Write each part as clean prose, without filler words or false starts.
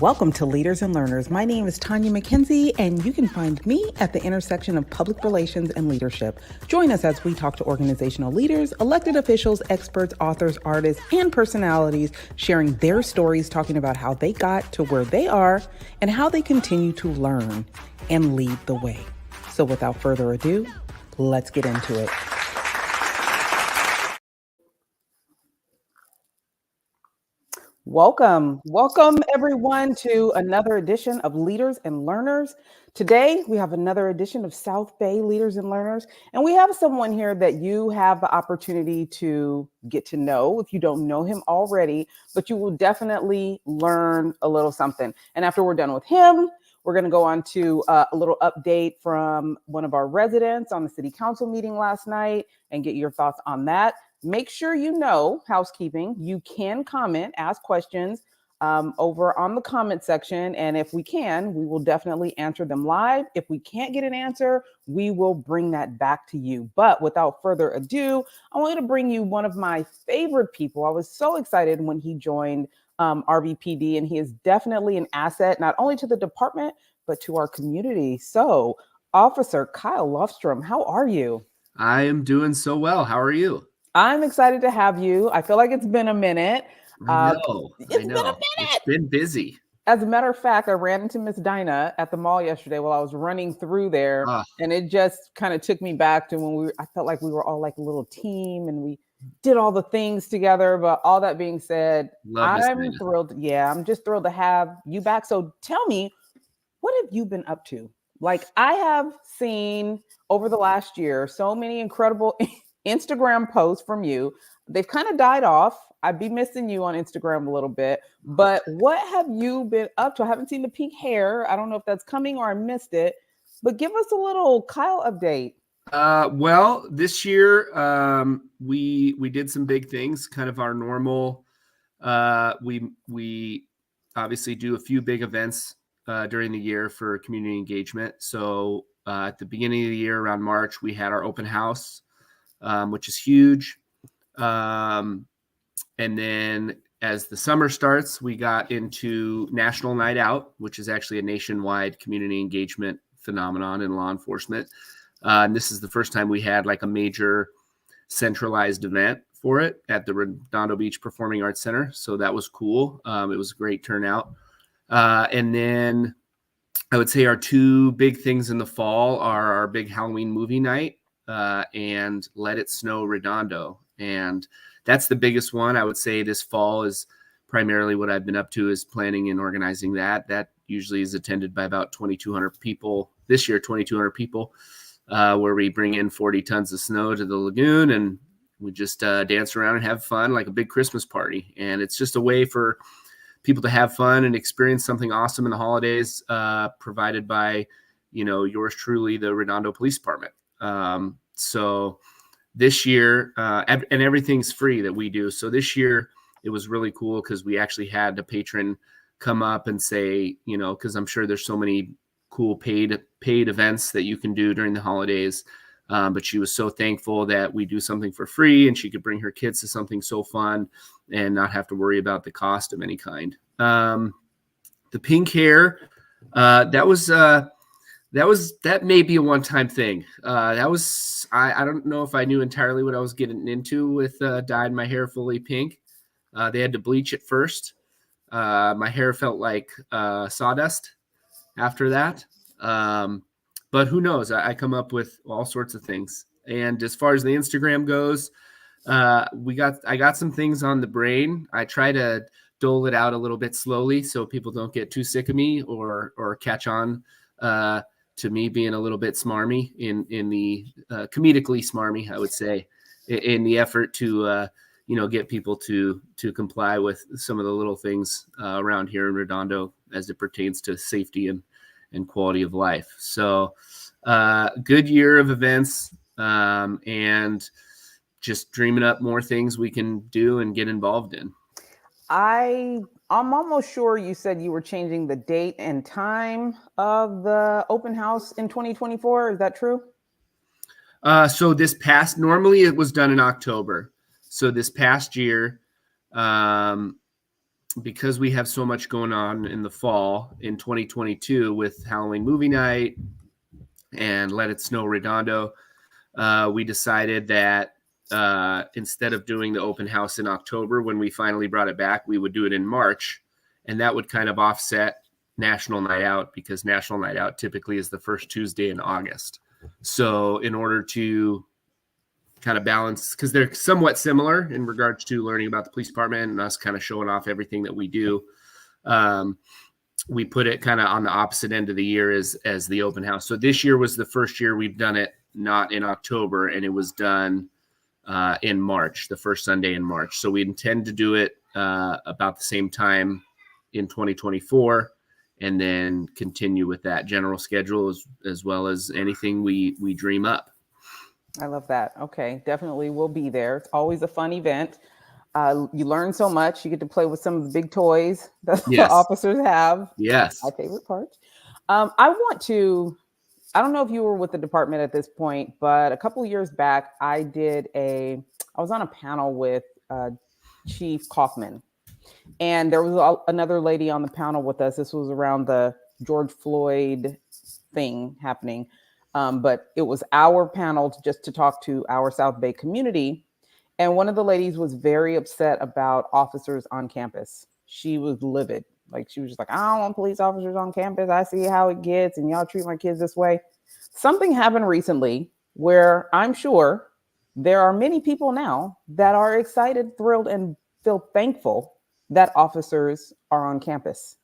Welcome to Leaders and Learners. My name is Tanya McKenzie, and you can find me at the intersection of public relations and leadership. Join us as we talk to organizational leaders, elected officials, experts, authors, artists, and personalities, sharing their stories, talking about how they got to where they are and how they continue to learn and lead the way. So without further ado, let's get into it. Welcome everyone to another edition of Leaders and Learners. Today, we have another edition of South Bay Leaders and Learners, and we have someone here that you have the opportunity to get to know if you don't know him already, but you will definitely learn a little something. And after we're done with him, we're going to go on to a little update from one of our residents on the city council meeting last night and get your thoughts on that. Make sure you know, housekeeping, you can comment, ask questions over on the comment section. And if we can, we will definitely answer them live. If we can't get an answer, we will bring that back to you. But without further ado, I wanted to bring you one of my favorite people. I was so excited when he joined RVPD, and he is definitely an asset, not only to the department, but to our community. So, Officer Kyle Lofstrom, how are you? I am doing so well. How are you? I'm excited to have you. I feel like it's been a minute. I know. It's been a minute. It's been busy. As a matter of fact, I ran into Miss Dinah at the mall yesterday while I was running through there, and it just kind of took me back to when I felt like we were all like a little team and we did all the things together. But all that being said, I'm thrilled. Yeah, I'm just thrilled to have you back. So tell me, what have you been up to? Like, I have seen over the last year so many incredible Instagram posts from you. They've kind of died off. I'd be missing you on Instagram a little bit, but what have you been up to? I haven't seen the pink hair. I don't know if that's coming or I missed it, but give us a little Kyle update. Well, this year we did some big things, kind of our normal. We obviously do a few big events during the year for community engagement. So at the beginning of the year, around March, we had our open house, which is huge. And then as the summer starts, we got into National Night Out, which is actually a nationwide community engagement phenomenon in law enforcement. And this is the first time we had like a major centralized event for it at the Redondo Beach Performing Arts Center. So that was cool. It was a great turnout. And then I would say our two big things in the fall are our big Halloween movie night and Let It Snow Redondo. And that's the biggest one. I would say this fall is primarily what I've been up to is planning and organizing that. That usually is attended by about 2,200 people. This year, 2,200 people, where we bring in 40 tons of snow to the lagoon and we just dance around and have fun like a big Christmas party. And it's just a way for people to have fun and experience something awesome in the holidays, provided by, yours truly, the Redondo Police Department. So this year, and everything's free that we do. So this year it was really cool because we actually had a patron come up and say, because I'm sure there's so many cool paid events that you can do during the holidays. But she was so thankful that we do something for free and she could bring her kids to something so fun and not have to worry about the cost of any kind. The pink hair, that may be a one-time thing. I don't know if I knew entirely what I was getting into with dyed my hair fully pink. They had to bleach it first. My hair felt like sawdust after that. But who knows? I come up with all sorts of things. And as far as the Instagram goes, I got some things on the brain. I try to dole it out a little bit slowly so people don't get too sick of me or catch on to me being a little bit smarmy in the comedically smarmy, I would say, in the effort to get people to comply with some of the little things around here in Redondo as it pertains to safety and quality of life. So good year of events and just dreaming up more things we can do and get involved in. I'm almost sure you said you were changing the date and time of the open house in 2024. Is that true? So normally it was done in October. So this past year, because we have so much going on in the fall in 2022 with Halloween movie night and Let It Snow Redondo, we decided that instead of doing the open house in October, when we finally brought it back, we would do it in March. And that would kind of offset National Night Out, because National Night Out typically is the first Tuesday in August. So in order to kind of balance, because they're somewhat similar in regards to learning about the police department and us kind of showing off everything that we do, we put it kind of on the opposite end of the year as the open house. So this year was the first year we've done it not in October, and it was done in March, the first Sunday in March. So we intend to do it about the same time in 2024, and then continue with that general schedule as well as anything we dream up. I love that. Okay, definitely we'll be there. It's always a fun event. You learn so much. You get to play with some of the big toys that the officers have. Yes. My favorite part. I don't know if you were with the department at this point, but a couple of years back, I was on a panel with Chief Kaufman. And there was another lady on the panel with us. This was around the George Floyd thing happening. But it was our panel just to talk to our South Bay community. And one of the ladies was very upset about officers on campus. She was livid. Like, she was just like, I don't want police officers on campus. I see how it gets, and y'all treat my kids this way. Something happened recently where I'm sure there are many people now that are excited, thrilled, and feel thankful that officers are on campus.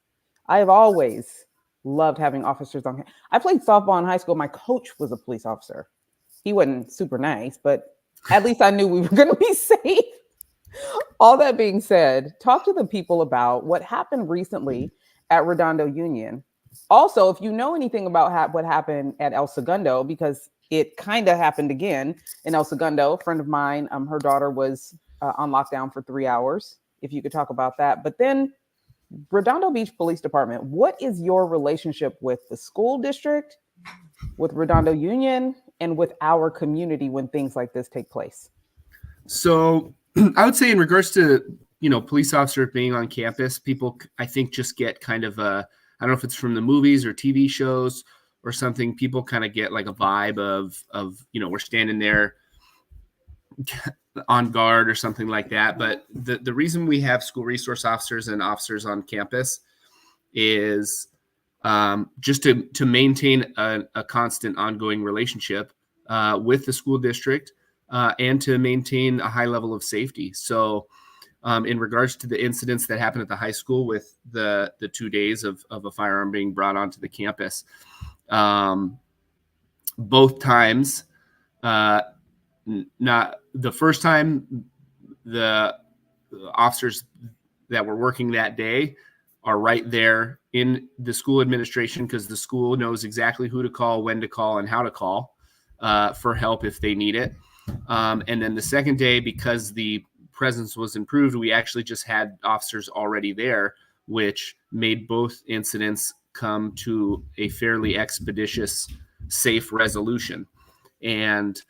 I have always loved having officers on campus. I played softball in high school. My coach was a police officer. He wasn't super nice, but at least I knew we were going to be safe. All that being said, talk to the people about what happened recently at Redondo Union. Also, if you know anything about what happened at El Segundo, because it kind of happened again in El Segundo. A friend of mine, her daughter was on lockdown for 3 hours. If you could talk about that. But then Redondo Beach Police Department, what is your relationship with the school district, with Redondo Union, and with our community when things like this take place? So I would say in regards to, police officer being on campus, people, I think, just get kind of I don't know if it's from the movies or TV shows or something. People kind of get like a vibe of we're standing there on guard or something like that. But the reason we have school resource officers and officers on campus is just to maintain a constant ongoing relationship with the school district and to maintain a high level of safety. So in regards to the incidents that happened at the high school with the 2 days of a firearm being brought onto the campus, both times, not the first time, the officers that were working that day are right there in the school administration, because the school knows exactly who to call, when to call, and how to call for help if they need it. And then the second day, because the presence was improved, we actually just had officers already there, which made both incidents come to a fairly expeditious, safe resolution. And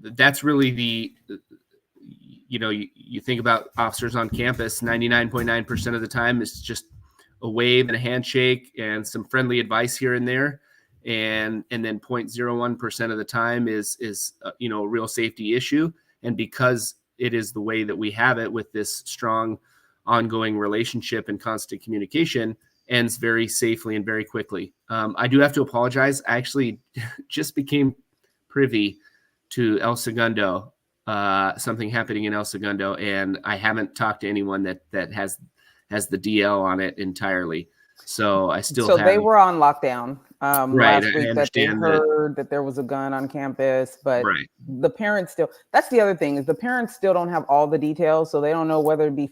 that's really you think about officers on campus, 99.9% of the time is just a wave and a handshake and some friendly advice here and there. And then 0.01% of the time is a real safety issue. And because it is the way that we have it with this strong ongoing relationship and constant communication, ends very safely and very quickly. I do have to apologize. I actually just became privy to El Segundo, something happening in El Segundo, and I haven't talked to anyone that has the DL on it entirely. So I still they were on lockdown right, last week, that they heard that there was a gun on campus, but right. The parents still, that's the other thing, is the parents still don't have all the details, so they don't know whether to be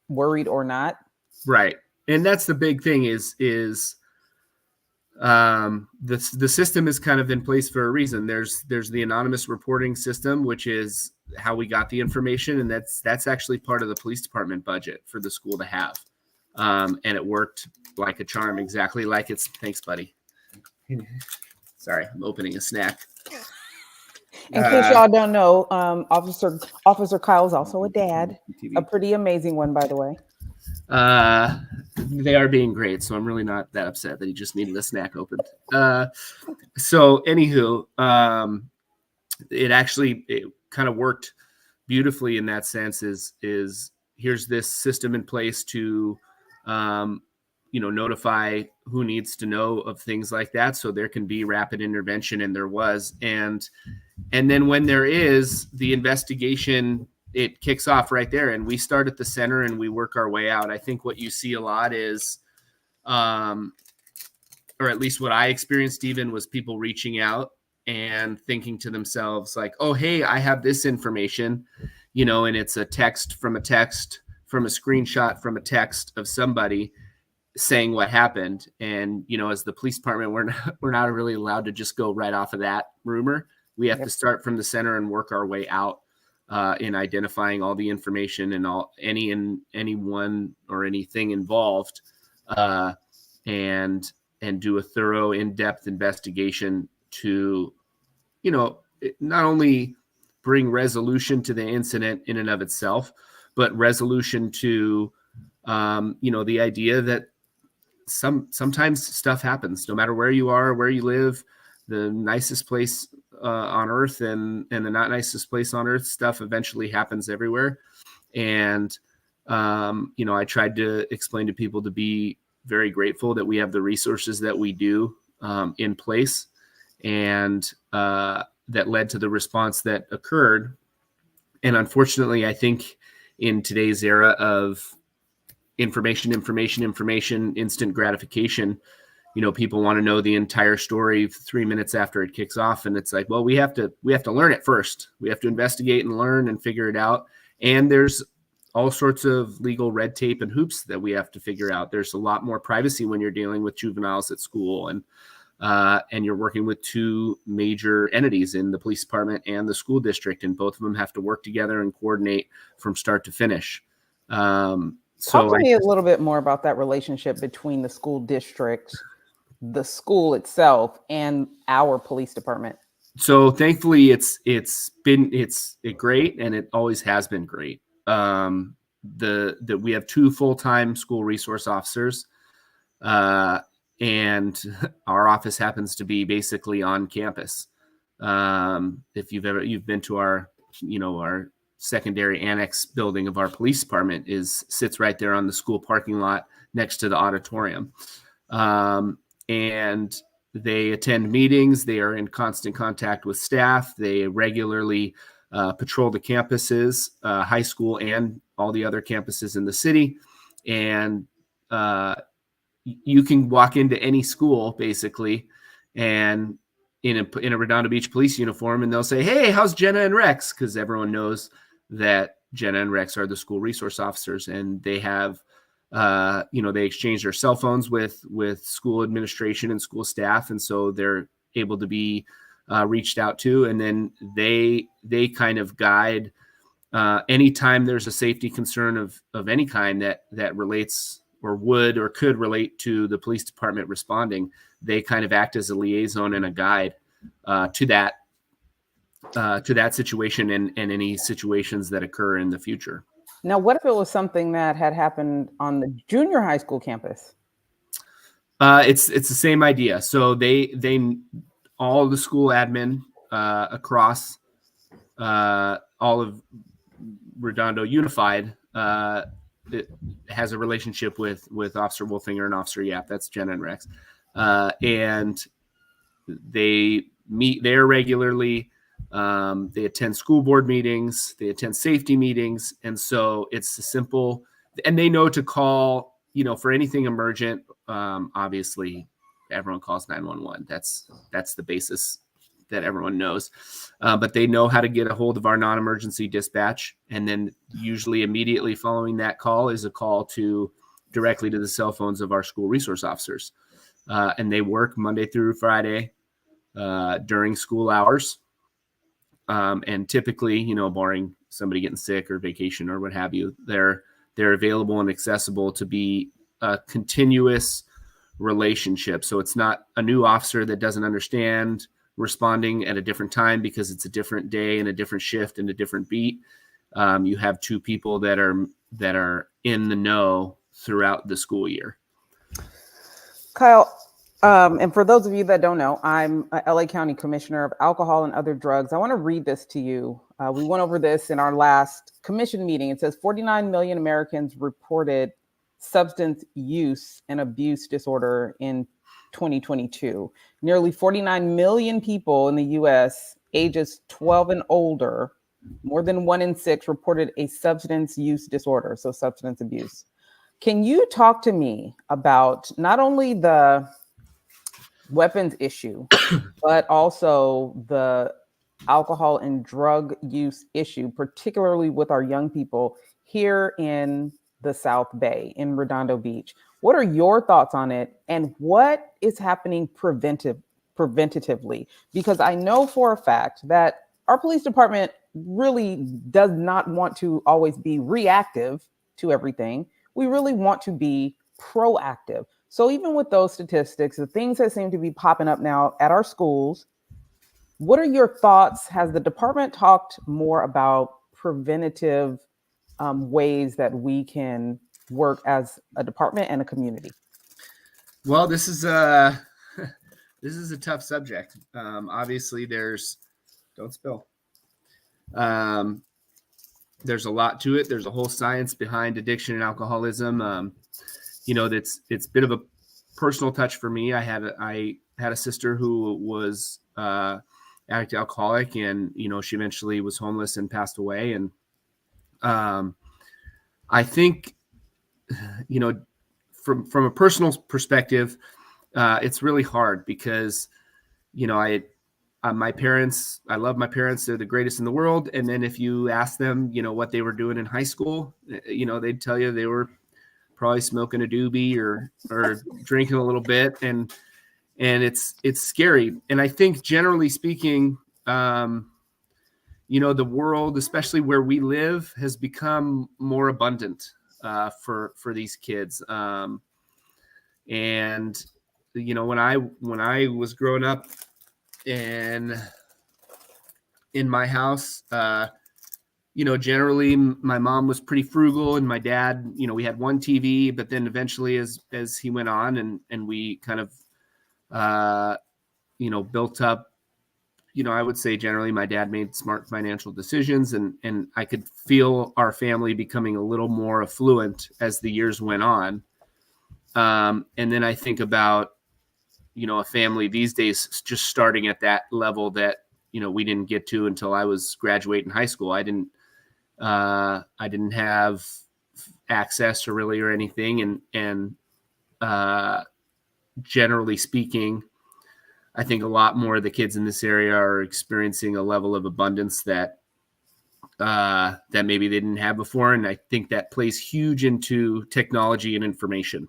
worried or not. Right. And that's the big thing is the system is kind of in place for a reason. There's the anonymous reporting system, which is how we got the information. And that's actually part of the police department budget for the school to have. And it worked like a charm, exactly like thanks, buddy. Sorry, I'm opening a snack. In case y'all don't know, Officer Kyle is also a dad, a pretty amazing one, by the way. They are being great, so I'm really not that upset that he just needed a snack opened. So anywho, it kind of worked beautifully in that sense. Is here's this system in place to notify who needs to know of things like that, so there can be rapid intervention, and there was. And then when there is the investigation, it kicks off right there, and we start at the center and we work our way out. I think what you see a lot is, or at least what I experienced even, was people reaching out and thinking to themselves like, oh, hey, I have this information, and it's a text from a screenshot from a text of somebody saying what happened. And, as the police department, we're not really allowed to just go right off of that rumor. We have to start from the center and work our way out in identifying all the information and anyone or anything involved, and do a thorough, in-depth investigation to, not only bring resolution to the incident in and of itself, but resolution to, the idea that sometimes stuff happens, no matter where you are, where you live, the nicest place on earth and the not nicest place on earth, stuff eventually happens everywhere. And, I tried to explain to people to be very grateful that we have the resources that we do in place, and that led to the response that occurred. And unfortunately, I think in today's era of information, instant gratification, people want to know the entire story 3 minutes after it kicks off. And it's like, well, we have to learn it first. We have to investigate and learn and figure it out. And there's all sorts of legal red tape and hoops that we have to figure out. There's a lot more privacy when you're dealing with juveniles at school, and you're working with two major entities in the police department and the school district, and both of them have to work together and coordinate from start to finish. Talk to me a little bit more about that relationship between the school district, the school itself, and our police department. So thankfully, it's great, and it always has been great. We have 2 full-time school resource officers, and our office happens to be basically on campus. If you've been to our secondary annex building of our police department, sits right there on the school parking lot next to the auditorium. And they attend meetings. They are in constant contact with staff. They regularly patrol the campuses, high school and all the other campuses in the city. And you can walk into any school basically, and in a Redondo Beach police uniform, and they'll say, "Hey, how's Jenna and Rex?" Because everyone knows that Jenna and Rex are the school resource officers, and they have, they exchange their cell phones with school administration and school staff, and so they're able to be reached out to, and then they kind of guide anytime there's a safety concern of any kind that relates or would or could relate to the police department responding. They kind of act as a liaison and a guide to that situation and any situations that occur in the future. Now, what if it was something that had happened on the junior high school campus? It's the same idea. So they all the school admin across all of Redondo Unified it has a relationship with Officer Wolfinger and Officer Yap. That's Jenna and Rex, and they meet there regularly. They attend school board meetings. They attend safety meetings, and so it's a simple. And they know to call, for anything emergent. Obviously, everyone calls 911. That's the basis that everyone knows. But they know how to get a hold of our non-emergency dispatch. And then usually immediately following that call is a call directly to the cell phones of our school resource officers. And they work Monday through Friday during school hours. And typically, barring somebody getting sick or vacation or what have you, they're available and accessible to be a continuous relationship. So it's not a new officer that doesn't understand responding at a different time because it's a different day and a different shift and a different beat. You have two people that are in the know throughout the school year. Kyle, and for those of you that don't know, I'm a LA County Commissioner of Alcohol and Other Drugs. I want to read this to you. We went over this in our last commission meeting. It says 49 million Americans reported substance use and abuse disorder in 2022. Nearly 49 million people in the US ages 12 and older, more than 1 in 6 reported a substance use disorder, so substance abuse. Can you talk to me about not only the weapons issue, but also the alcohol and drug use issue, particularly with our young people here in the South Bay, in Redondo Beach? What are your thoughts on it, and what is happening preventatively? Because I know for a fact that our police department really does not want to always be reactive to everything. We really want to be proactive. So even with those statistics, the things that seem to be popping up now at our schools, what are your thoughts? Has the department talked more about preventative ways that we can work as a department and a community? Well, this is a tough subject. Obviously, don't spill. There's a lot to it. There's a whole science behind addiction and alcoholism. It's a bit of a personal touch for me. I had a sister who was addict alcoholic, and she eventually was homeless and passed away. And I think from a personal perspective, it's really hard because my parents, I love my parents. They're the greatest in the world. And then if you ask them, what they were doing in high school, they'd tell you they were probably smoking a doobie or drinking a little bit. And it's scary. And I think generally speaking, the world, especially where we live, has become more abundant for these kids. And when I was growing up, and in my house, generally my mom was pretty frugal, and my dad, we had one TV, but then eventually as he went on and we kind of, built up, I would say generally my dad made smart financial decisions, and I could feel our family becoming a little more affluent as the years went on. And then I think about, a family these days just starting at that level that, we didn't get to until I was graduating high school. I didn't have access or anything. And generally speaking, I think a lot more of the kids in this area are experiencing a level of abundance that maybe they didn't have before. And I think that plays huge into technology and information.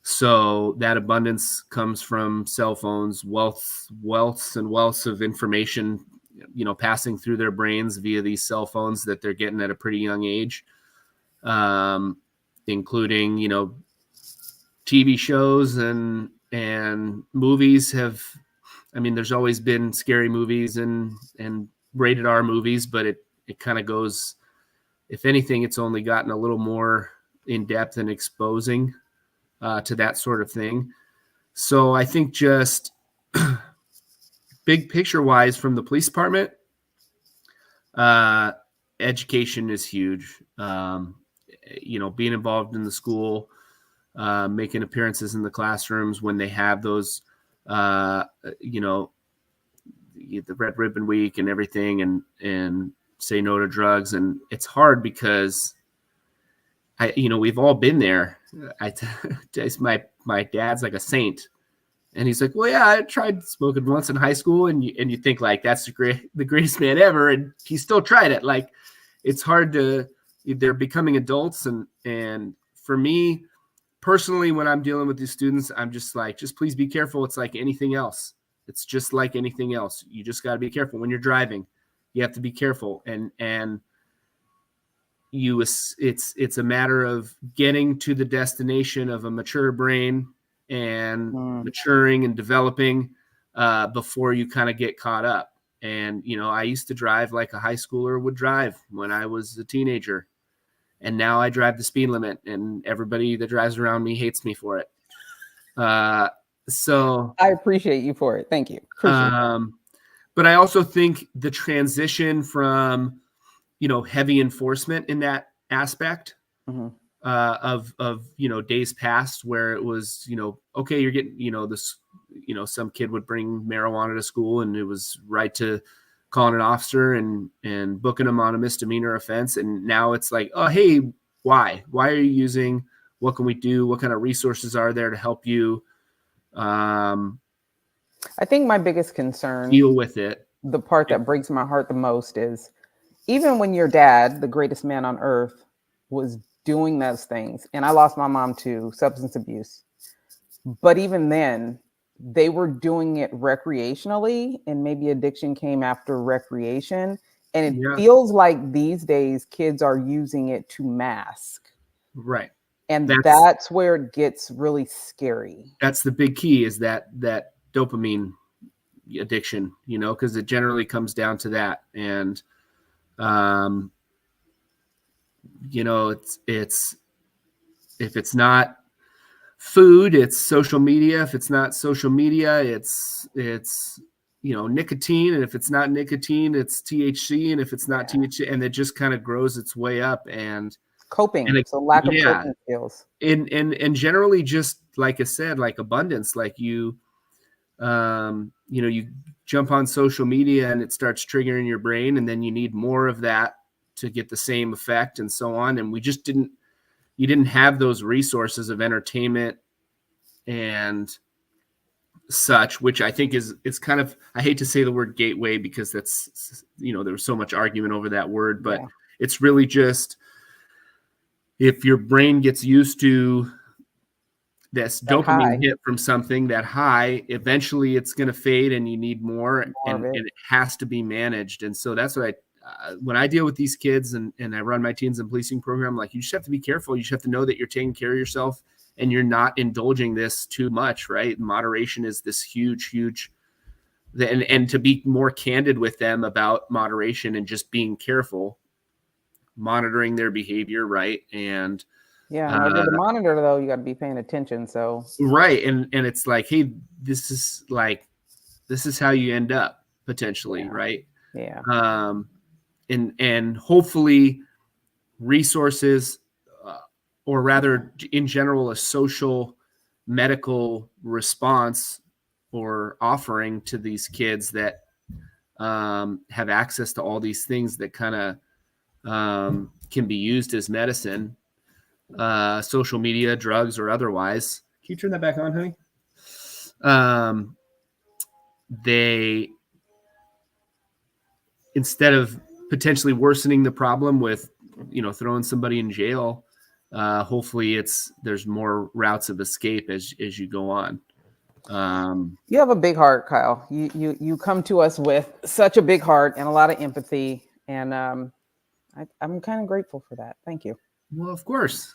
So that abundance comes from cell phones, wealths of information, passing through their brains via these cell phones that they're getting at a pretty young age, including, TV shows and movies there's always been scary movies and rated R movies, but it kind of goes, if anything, it's only gotten a little more in depth and exposing to that sort of thing. So I think just big picture wise from the police department, education is huge. Being involved in the school, making appearances in the classrooms when they have those, the Red Ribbon Week and everything, and say no to drugs. And it's hard because we've all been there. My dad's like a saint, and he's like, well, yeah, I tried smoking once in high school, and you think like that's the greatest man ever, and he still tried it. Like, it's hard they're becoming adults, and for me personally, when I'm dealing with these students, I'm just like, just please be careful. It's like anything else. It's just like anything else. You just got to be careful when you're driving. You have to be careful, and it's a matter of getting to the destination of a mature brain and maturing and developing, before you kind of get caught up. And, I used to drive like a high schooler would drive when I was a teenager. And now I drive the speed limit, and everybody that drives around me hates me for it. So I appreciate you for it. Thank you. Appreciate it. But I also think the transition from, heavy enforcement in that aspect of days past where it was, okay, you're getting, this, some kid would bring marijuana to school, and it was right to calling an officer and booking them on a misdemeanor offense. And now it's like, oh, hey, why are you using? What can we do? What kind of resources are there to help you? I think my biggest concern, deal with it. The part that breaks my heart the most is even when your dad, the greatest man on earth, was doing those things, and I lost my mom to substance abuse, but even then, they were doing it recreationally, and maybe addiction came after recreation. And it feels like these days kids are using it to mask. Right. And that's where it gets really scary. That's the big key, is that dopamine addiction, because it generally comes down to that. And, it's if it's not food, it's social media. If it's not social media, it's nicotine. And if it's not nicotine, it's THC. And if it's not THC, and it just kind of grows its way up. And coping, so lack of coping skills. And generally, just like I said, like abundance, like you jump on social media and it starts triggering your brain, and then you need more of that to get the same effect, and so on. And you didn't have those resources of entertainment and such, which I think it's kind of, I hate to say the word gateway, because that's, there was so much argument over that word, but it's really just, if your brain gets used to this dopamine hit from something, that high, eventually it's going to fade, and you need more and it has to be managed. And so that's what when I deal with these kids and I run my teens and policing program, like, you just have to be careful. You just have to know that you're taking care of yourself and you're not indulging this too much, right? Moderation is this huge, and to be more candid with them about moderation and just being careful, monitoring their behavior, right? And in order to monitor, though, you got to be paying attention. So right, and it's like, hey, this is how you end up potentially, right? And hopefully resources, or rather, in general, a social medical response or offering to these kids that have access to all these things that kind of can be used as medicine, social media, drugs, or otherwise. Can you turn that back on, honey? They, instead of potentially worsening the problem with, throwing somebody in jail, hopefully there's more routes of escape as you go on. You have a big heart, Kyle. You come to us with such a big heart and a lot of empathy, and I'm kind of grateful for that. Thank you. Well, of course.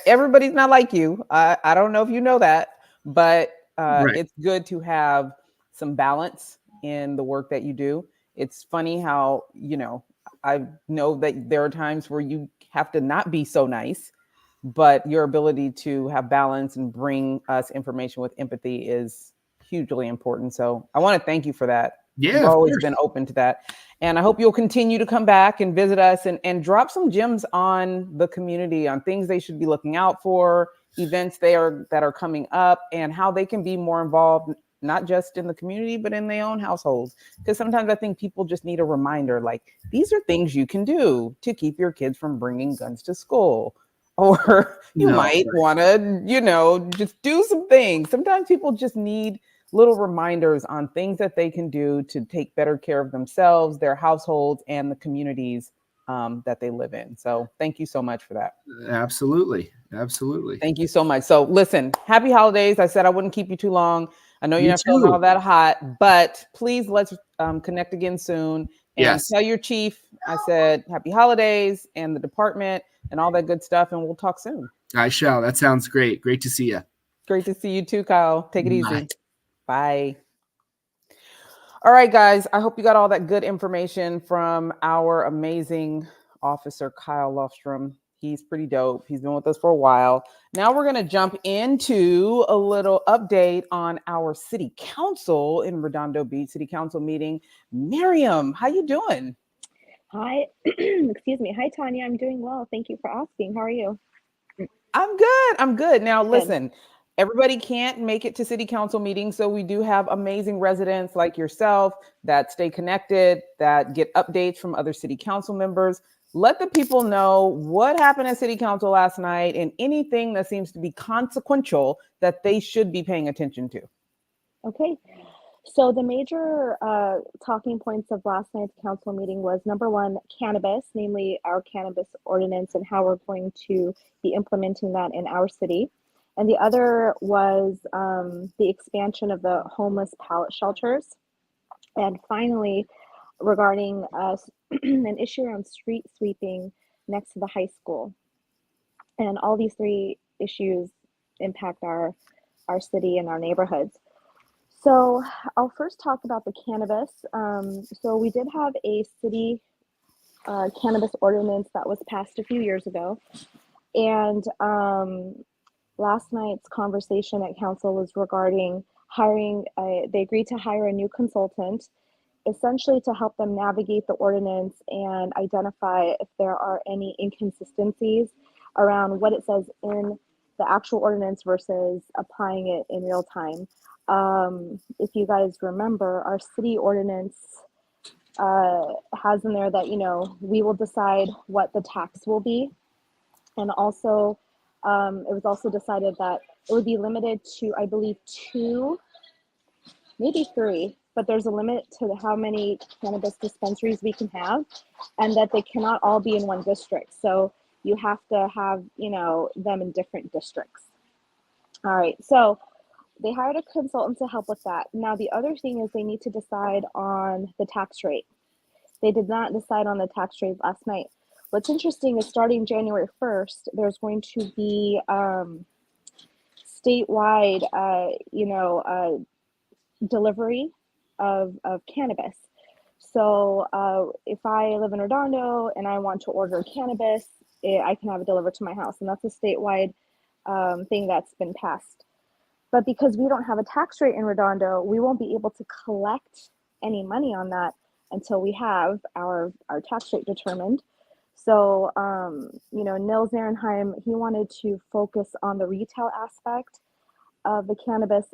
Everybody's not like you. I don't know if you know that, but It's good to have some balance in the work that you do. It's funny how, I know that there are times where you have to not be so nice, but your ability to have balance and bring us information with empathy is hugely important. So I want to thank you for that. Yeah, you've always been open to that. And I hope you'll continue to come back and visit us and drop some gems on the community, on things they should be looking out for, events that are coming up, and how they can be more involved, not just in the community, but in their own households. Because sometimes I think people just need a reminder, like, these are things you can do to keep your kids from bringing guns to school. Or you might want to, just do some things. Sometimes people just need little reminders on things that they can do to take better care of themselves, their households, and the communities that they live in. So thank you so much for that. Absolutely. Absolutely. Thank you so much. So listen, happy holidays. I said I wouldn't keep you too long. I know you're not feeling all that hot, but please let's connect again soon. And tell your chief I said happy holidays, and the department and all that good stuff, and we'll talk soon. I shall. That sounds great. Great to see you. Great to see you too, Kyle. Take it easy. Bye. All right, guys, I hope you got all that good information from our amazing officer, Kyle Lofstrom. He's pretty dope. He's been with us for a while. Now we're going to jump into a little update on our city council in Redondo Beach City Council meeting. Miriam, how you doing? Hi, excuse me. Hi, Tanya. I'm doing well. Thank you for asking. How are you? I'm good. I'm good. Now, Good. listen, everybody can't make it to city council meetings. So we do have amazing residents like yourself that stay connected, that get updates from other city council members. Let the people know what happened at city council last night and anything that seems to be consequential that they should be paying attention to. Okay. So the major talking points of last night's council meeting was number one, cannabis, namely our cannabis ordinance and how we're going to be implementing that in our city. And the other was the expansion of the homeless pallet shelters. And finally, regarding an issue around street sweeping next to the high school. And all these three issues impact our city and our neighborhoods. So I'll first talk about the cannabis. So we did have a city cannabis ordinance that was passed a few years ago. And last night's conversation at council was regarding hiring, they agreed to hire a new consultant, essentially to help them navigate the ordinance and identify if there are any inconsistencies around what it says in the actual ordinance versus applying it in real time. If you guys remember, our city ordinance has in there that, you know, we will decide what the tax will be. And also, it was also decided that it would be limited to, I believe, two, maybe three, but there's a limit to how many cannabis dispensaries we can have, and that they cannot all be in one district. So you have to have, you know, them in different districts. All right, so they hired a consultant to help with that. Now, the other thing is they need to decide on the tax rate. They did not decide on the tax rate last night. What's interesting is starting January 1st, there's going to be statewide, delivery of cannabis. So if I live in Redondo and I want to order cannabis, I can have it delivered to my house. And that's a statewide thing that's been passed. But because we don't have a tax rate in Redondo, we won't be able to collect any money on that until we have our tax rate determined. So, Nils Ehrenheim, he wanted to focus on the retail aspect of the cannabis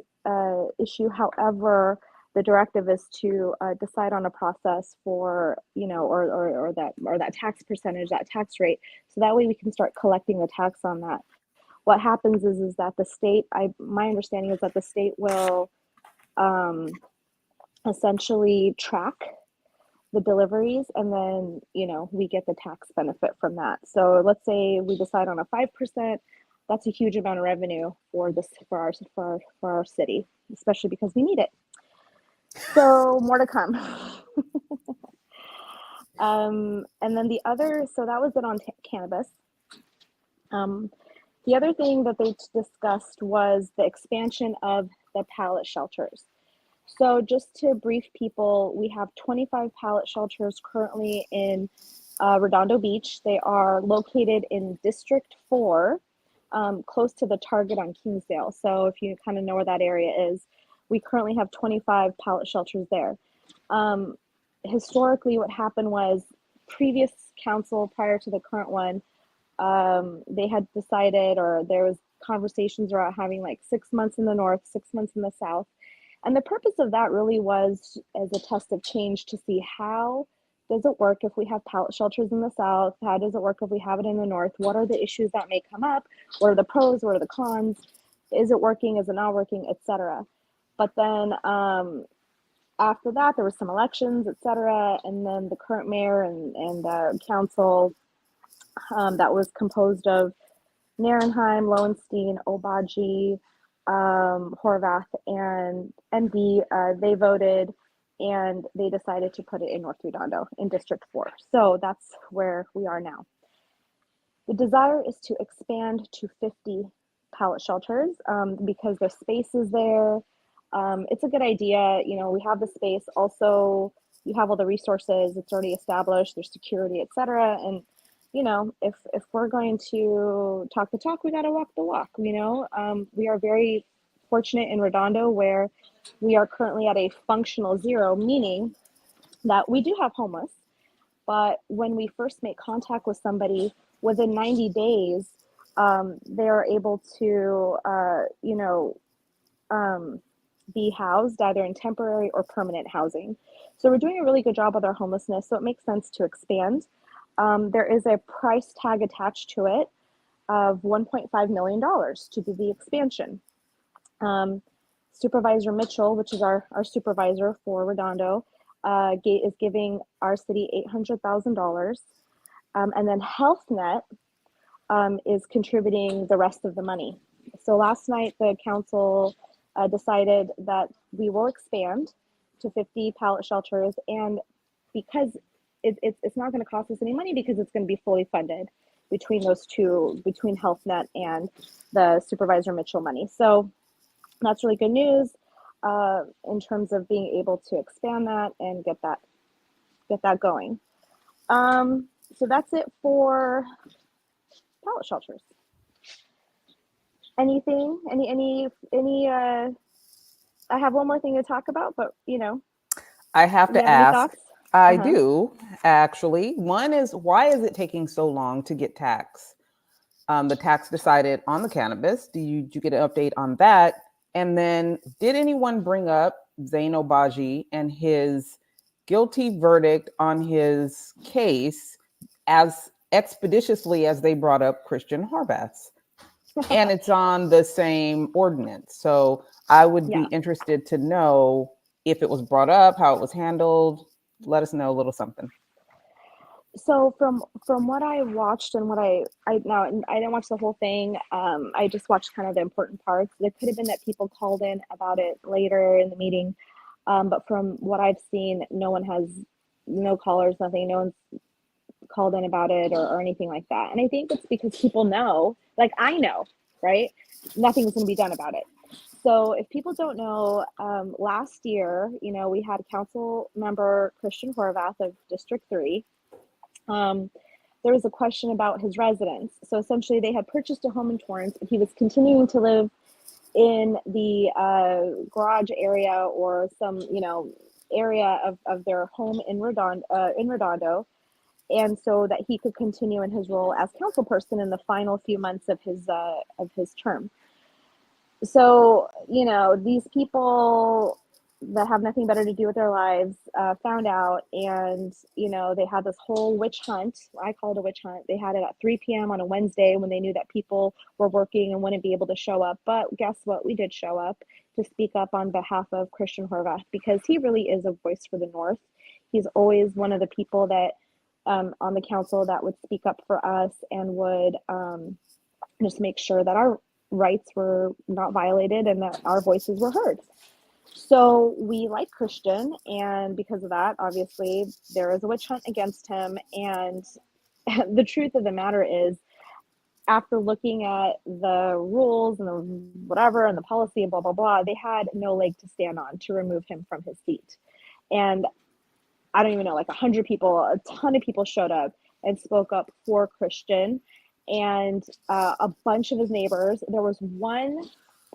issue. However, the directive is to decide on a process for, or that tax percentage, that tax rate. So that way we can start collecting the tax on that. What happens is that the state, my understanding is that the state will essentially track the deliveries, and then, we get the tax benefit from that. So let's say we decide on a 5%, that's a huge amount of revenue for our city, especially because we need it. So more to come. And then so that was it on cannabis. The other thing that they discussed was the expansion of the pallet shelters. So just to brief people, we have 25 pallet shelters currently in Redondo Beach. They are located in District 4, close to the Target on Kingsdale. So if you kind of know where that area is, we currently have 25 pallet shelters there. Historically, what happened was previous council prior to the current one, they had decided, or there was conversations about having like 6 months in the north, 6 months in the south. And the purpose of that really was as a test of change to see how does it work if we have pallet shelters in the south? How does it work if we have it in the north? What are the issues that may come up? What are the pros? What are the cons? Is it working? Is it not working? Etc. But then after that, there were some elections, etc. And then the current mayor and council that was composed of Narenheim, Lowenstein, Obagi, Horvath, and MB, they voted and they decided to put it in North Redondo in District 4. So that's where we are now. The desire is to expand to 50 pallet shelters because there's spaces there. It's a good idea. We have the space. Also, you have all the resources. It's already established. There's security, etc. And if we're going to talk the talk, we got to walk the walk. We are very fortunate in Redondo where we are currently at a functional zero, meaning that we do have homeless. But when we first make contact with somebody, within 90 days, they are able to, be housed either in temporary or permanent housing. So we're doing a really good job with our homelessness. So it makes sense to expand. There is a price tag attached to it of $1.5 million to do the expansion. Supervisor Mitchell, which is our supervisor for Redondo, is giving our city $800,000. And then HealthNet is contributing the rest of the money. So last night, the council decided that we will expand to 50 pallet shelters. And because it's not going to cost us any money because it's going to be fully funded between those two, between HealthNet and the Supervisor Mitchell money. So that's really good news in terms of being able to expand that and get that going. So that's it for pallet shelters. Anything? Any? I have one more thing to talk about, but I have to you have any ask. thoughts? I do actually. One is, why is it taking so long to get tax? The tax decided on the cannabis. Did you get an update on that? And then, did anyone bring up Zain Obaji and his guilty verdict on his case as expeditiously as they brought up Christian Horvath's? And it's on the same ordinance. So I would be interested to know if it was brought up, how it was handled. Let us know a little something. So from what I watched and what I didn't watch the whole thing. I just watched kind of the important parts. There could have been that people called in about it later in the meeting. But from what I've seen, no callers, nothing, no one's called in about it or anything like that. And I think it's because people know, like I know, right? Nothing's going to be done about it. So if people don't know, last year, we had council member Christian Horvath of District 3. There was a question about his residence. So essentially they had purchased a home in Torrance, but he was continuing to live in the garage area or some, area of their home in Redondo. And so that he could continue in his role as council person in the final few months of his term. So, these people that have nothing better to do with their lives found out, and, they had this whole witch hunt. I call it a witch hunt. They had it at 3 p.m. on a Wednesday when they knew that people were working and wouldn't be able to show up. But guess what? We did show up to speak up on behalf of Christian Horvath because he really is a voice for the North. He's always one of the people that on the council that would speak up for us and would just make sure that our rights were not violated and that our voices were heard. So we like Christian, and because of that, obviously, there is a witch hunt against him. And the truth of the matter is, after looking at the rules and the whatever and the policy and blah, blah, blah, they had no leg to stand on to remove him from his seat. And I don't even know, like 100 people, a ton of people showed up and spoke up for Christian and a bunch of his neighbors. There was one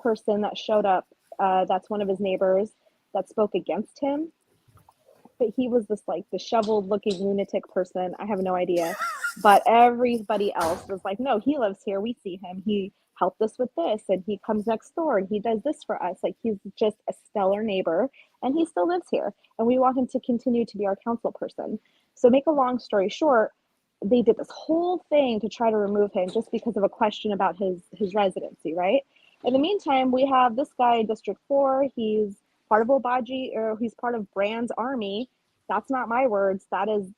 person that showed up, that's one of his neighbors that spoke against him. But he was this like disheveled looking lunatic person. I have no idea. But everybody else was like, no, he lives here. We see him. He helped us with this and he comes next door and he does this for us. Like he's just a stellar neighbor and he still lives here. And we want him to continue to be our council person. So make a long story short, they did this whole thing to try to remove him just because of a question about his residency, right? In the meantime, we have this guy in District 4. He's part of Obaji, or he's part of Brand's army. That's not my words. That is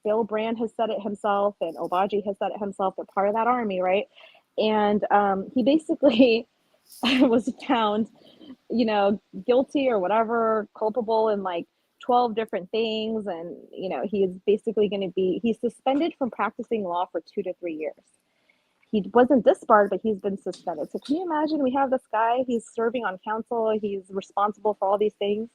Bill Brand has said it himself, and Obaji has said it himself. They're part of that army, right? And he basically was found, guilty or whatever, culpable in like 12 different things. And, he's basically he's suspended from practicing law for 2 to 3 years. he wasn't disbarred, but he's been suspended. So can you imagine, we have this guy, he's serving on council, he's responsible for all these things,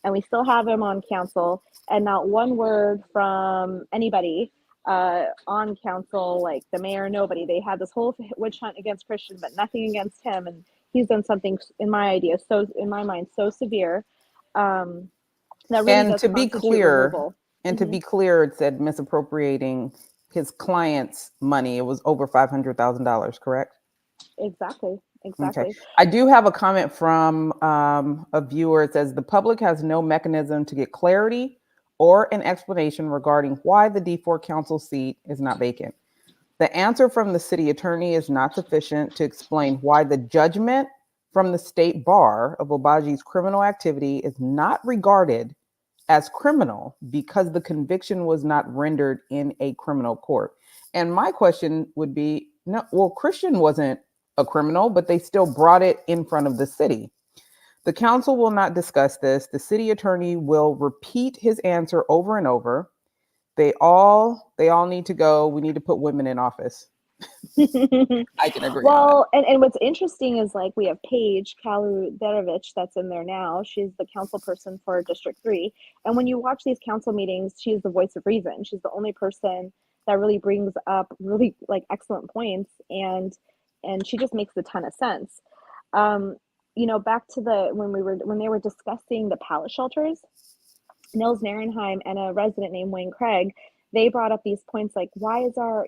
and we still have him on council, and not one word from anybody on council, like the mayor, nobody. They had this whole witch hunt against Christian, but nothing against him, and he's done something, in my mind, so severe that really And does to be constitute clear, removal. and to be clear, it said misappropriating his client's money. It was over $500,000, correct? Exactly. Okay. I do have a comment from a viewer. It says the public has no mechanism to get clarity or an explanation regarding why the D4 council seat is not vacant. The answer from the city attorney is not sufficient to explain why the judgment from the state bar of Obaji's criminal activity is not regarded as criminal because the conviction was not rendered in a criminal court. And my question would be, no, well, Christian wasn't a criminal, but they still brought it in front of the city. The council will not discuss this. The city attorney will repeat his answer over and over. They all need to go. We need to put women in office. I can agree. Well, and what's interesting is, like, we have Paige Kaluderovich that's in there now. She's the council person for District 3. And when you watch these council meetings, she's the voice of reason. She's the only person that really brings up really like excellent points, and she just makes a ton of sense. Back to when they were discussing the pallet shelters, Nils Narenheim and a resident named Wayne Craig, they brought up these points like, why is our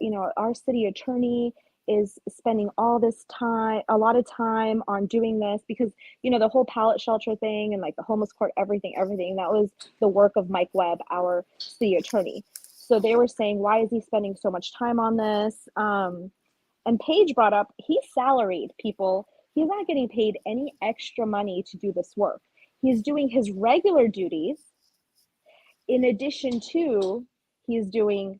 city attorney is spending all this time, a lot of time on doing this, because the whole pallet shelter thing and like the homeless court, everything that was the work of Mike Webb, our city attorney. So they were saying, why is he spending so much time on this? And Paige brought up, he's salaried, people. He's not getting paid any extra money to do this work. He's doing his regular duties. In addition to, he's doing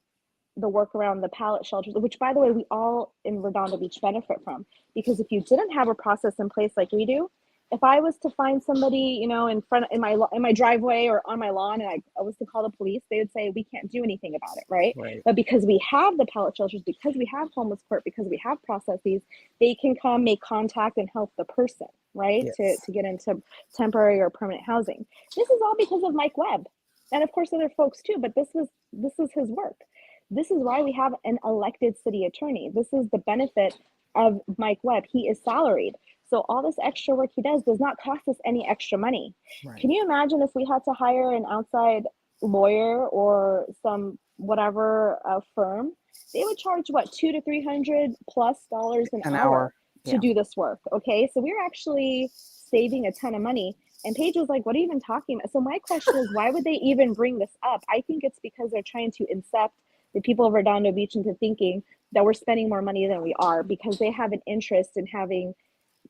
the work around the pallet shelters, which, by the way, we all in Redondo Beach benefit from. Because if you didn't have a process in place like we do, if I was to find somebody, in my driveway or on my lawn, and I was to call the police, they would say we can't do anything about it, right? But because we have the pallet shelters, because we have homeless court, because we have processes, they can come, make contact, and help the person, right? Yes. To get into temporary or permanent housing. This is all because of Mike Webb, and of course other folks too. But this is his work. This is why we have an elected city attorney. This is the benefit of Mike Webb. He is salaried. So all this extra work he does not cost us any extra money. Right. Can you imagine if we had to hire an outside lawyer or some whatever firm? They would charge what, $200 to $300+ an hour to do this work. Okay, so we're actually saving a ton of money. And Paige was like, "What are you even talking about?" So my question is, why would they even bring this up? I think it's because they're trying to incept the people of Redondo Beach into thinking that we're spending more money than we are, because they have an interest in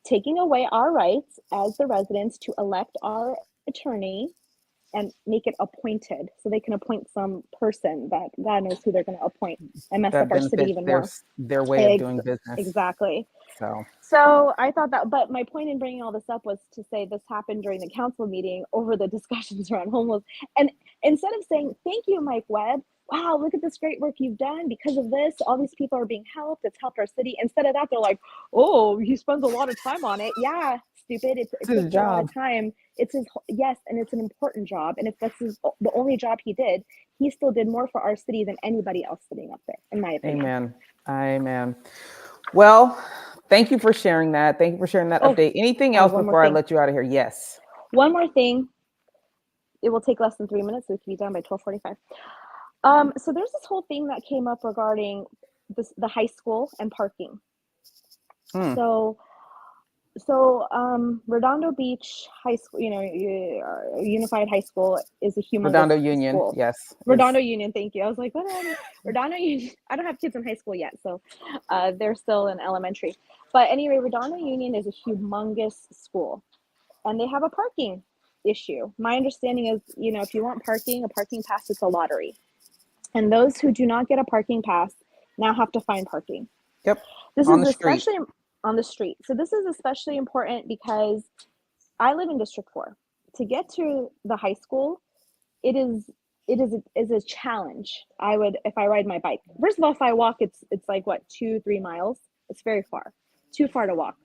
taking away our rights as the residents to elect our attorney and make it appointed, so they can appoint some person that God knows who they're going to appoint and mess up our city even more. Their way of doing business. Exactly. So I thought that, but my point in bringing all this up was to say this happened during the council meeting over the discussions around homeless. And instead of saying, thank you, Mike Webb, wow, look at this great work you've done. Because of this, all these people are being helped. It's helped our city. Instead of that, they're like, oh, he spends a lot of time on it. Yeah, stupid. It takes a lot of time. It's his, yes, and it's an important job. And if this is the only job he did, he still did more for our city than anybody else sitting up there, in my opinion. Amen. Well, thank you for sharing that. Thank you for sharing that update. Anything else before I let you out of here? Yes. One more thing. It will take less than 3 minutes. So we can be done by 12:45. So there's this whole thing that came up regarding the high school and parking. So Redondo Beach High School, Unified High School is a humongous Redondo Union, school. yes. Redondo Union, thank you. I was like, what? Redondo Union. I don't have kids in high school yet, so they're still in elementary. But anyway, Redondo Union is a humongous school, and they have a parking issue. My understanding is, if you want a parking pass, it's a lottery. And those who do not get a parking pass now have to find parking. Yep. This is especially on the street. So this is especially important because I live in District 4. To get to the high school, it is a challenge. If I ride my bike. First of all, if I walk, it's like what, 2-3 miles. It's very far, too far to walk.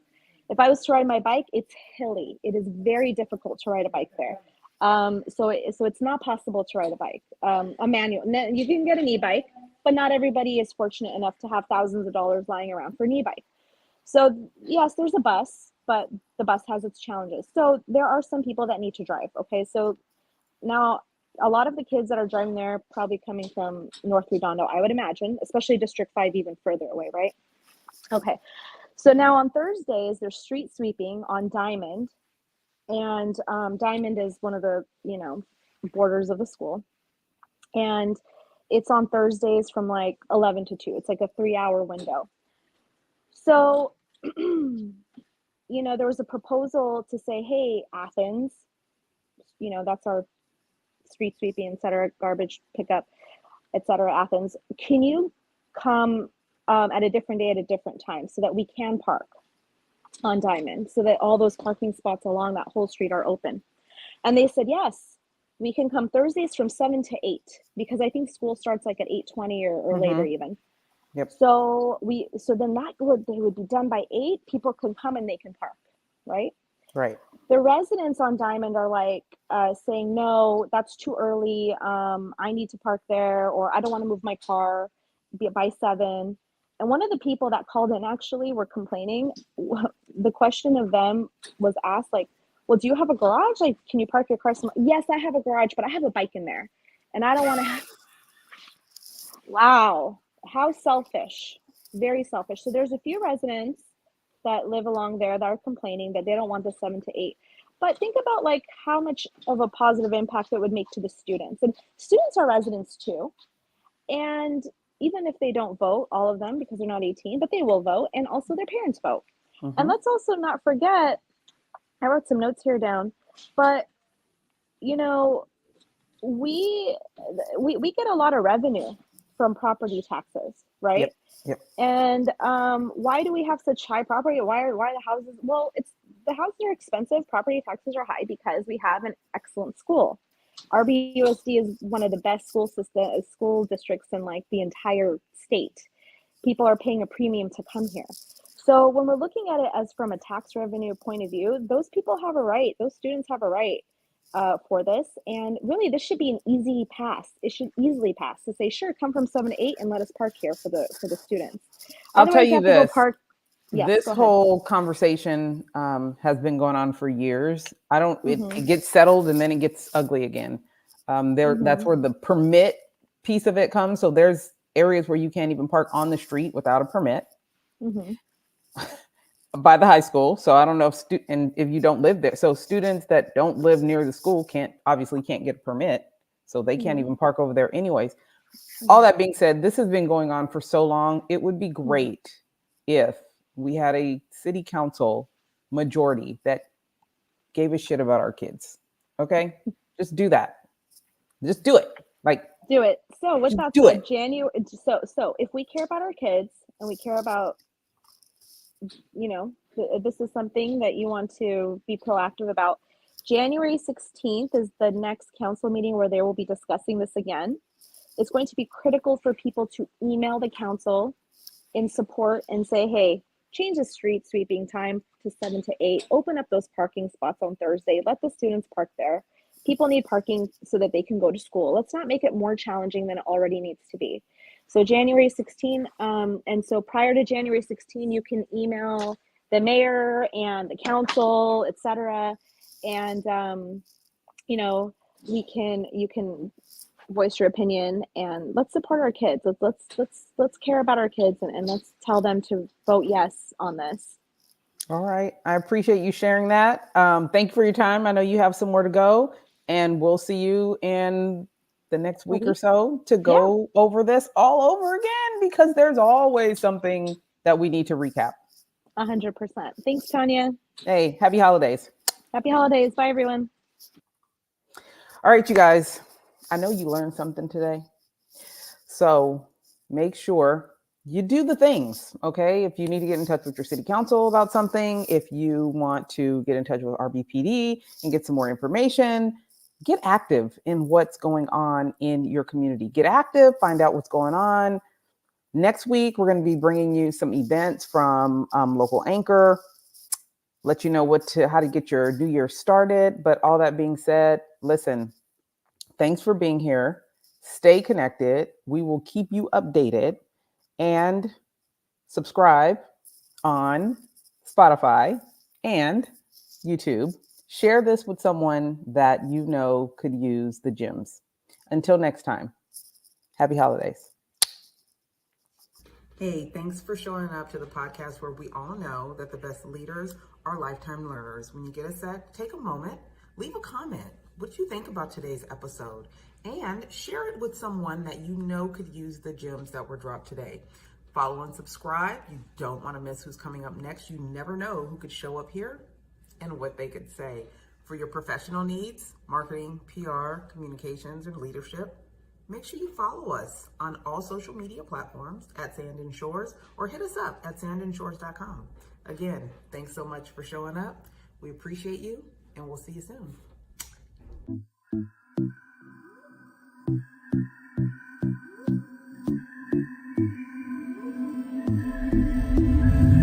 If I was to ride my bike, it's hilly. It is very difficult to ride a bike there. So it's not possible to ride a bike, a manual. You can get an e-bike, but not everybody is fortunate enough to have thousands of dollars lying around for an e-bike. So yes, there's a bus, but the bus has its challenges. So there are some people that need to drive. Okay, so now a lot of the kids that are driving there probably coming from North Redondo, I would imagine, especially District 5 even further away, right? Okay, so now on Thursdays, there's street sweeping on Diamond. And Diamond is one of the, borders of the school. And it's on Thursdays from like 11 to 2. It's like a 3-hour window. So, there was a proposal to say, hey, Athens, that's our street sweeping, et cetera, garbage pickup, et cetera, Athens, can you come at a different day at a different time so that we can park on Diamond, so that all those parking spots along that whole street are open? And they said, yes, we can come Thursdays from 7 to 8, because I think school starts like at 8:20 or later even. Yep. So then they would be done by 8. People can come and they can park, right? Right. The residents on Diamond are like saying, no, that's too early. I need to park there, or I don't want to move my car by 7. And one of the people that called in actually were complaining. The question of them was asked, like, well, do you have a garage? Like, can you park your car somewhere? Yes, I have a garage, but I have a bike in there. And I don't want to Wow. How selfish. Very selfish. So there's a few residents that live along there that are complaining that they don't want the 7 to 8. But think about like how much of a positive impact it would make to the students. And students are residents too. And even if they don't vote, all of them, because they're not 18, but they will vote, and also their parents vote. And let's also not forget, I wrote some notes here down, but we get a lot of revenue from property taxes, right? Yep. And why do we have such high property? Why are the houses? Well, the houses are expensive. Property taxes are high because we have an excellent school. RBUSD is one of the best school districts in like the entire state. People are paying a premium to come here. So when we're looking at it as from a tax revenue point of view, those people have a right. Those students have a right for this. And really, this should be an easy pass. It should easily pass to say, sure, come from 7 to 8 and let us park here for the students. I'll tell you this. Yes, this whole conversation has been going on for years. It gets settled and then it gets ugly again. That's where the permit piece of it comes. So there's areas where you can't even park on the street without a permit by the high school. So I don't know if you don't live there. So students that don't live near the school can't get a permit. So they can't even park over there anyways. All that being said, this has been going on for so long. It would be great if we had a city council majority that gave a shit about our kids. Okay? Just do that. Just do it. Do it. So with that said, January. So if we care about our kids and we care about, this is something that you want to be proactive about. January 16th is the next council meeting where they will be discussing this again. It's going to be critical for people to email the council in support and say, hey, change the street sweeping time to 7 to 8. Open up those parking spots on Thursday. Let the students park there. People need parking so that they can go to school. Let's not make it more challenging than it already needs to be. So January 16, and so prior to January 16, you can email the mayor and the council, et cetera. And, you can voice your opinion, and let's support our kids. Let's care about our kids, and let's tell them to vote yes on this. All right. I appreciate you sharing that. Thank you for your time. I know you have somewhere to go, and we'll see you in the next week or so to go over this all over again, because there's always something that we need to recap. 100%. Thanks, Tanya. Hey, happy holidays. Happy holidays. Bye, everyone. All right, you guys. I know you learned something today. So make sure you do the things, okay? If you need to get in touch with your city council about something, if you want to get in touch with RBPD and get some more information, get active in what's going on in your community. Get active, find out what's going on, Next week, we're going to be bringing you some events from local anchor, let you know how to get your new year started. But all that being said, listen, thanks for being here. Stay connected. We will keep you updated, and subscribe on Spotify and YouTube. Share this with someone that you know could use the gems. Until next time, happy holidays. Hey, thanks for showing up to the podcast where we all know that the best leaders are lifetime learners. When you get a sec, take a moment, leave a comment. What you think about today's episode, and share it with someone that you know could use the gems that were dropped today. Follow and subscribe. You don't want to miss who's coming up next. You never know who could show up here and what they could say. For your professional needs, marketing, PR, communications, and leadership, make sure you follow us on all social media platforms at Sand and Shores, or hit us up at sandandshores.com. Again, thanks so much for showing up. We appreciate you, and we'll see you soon.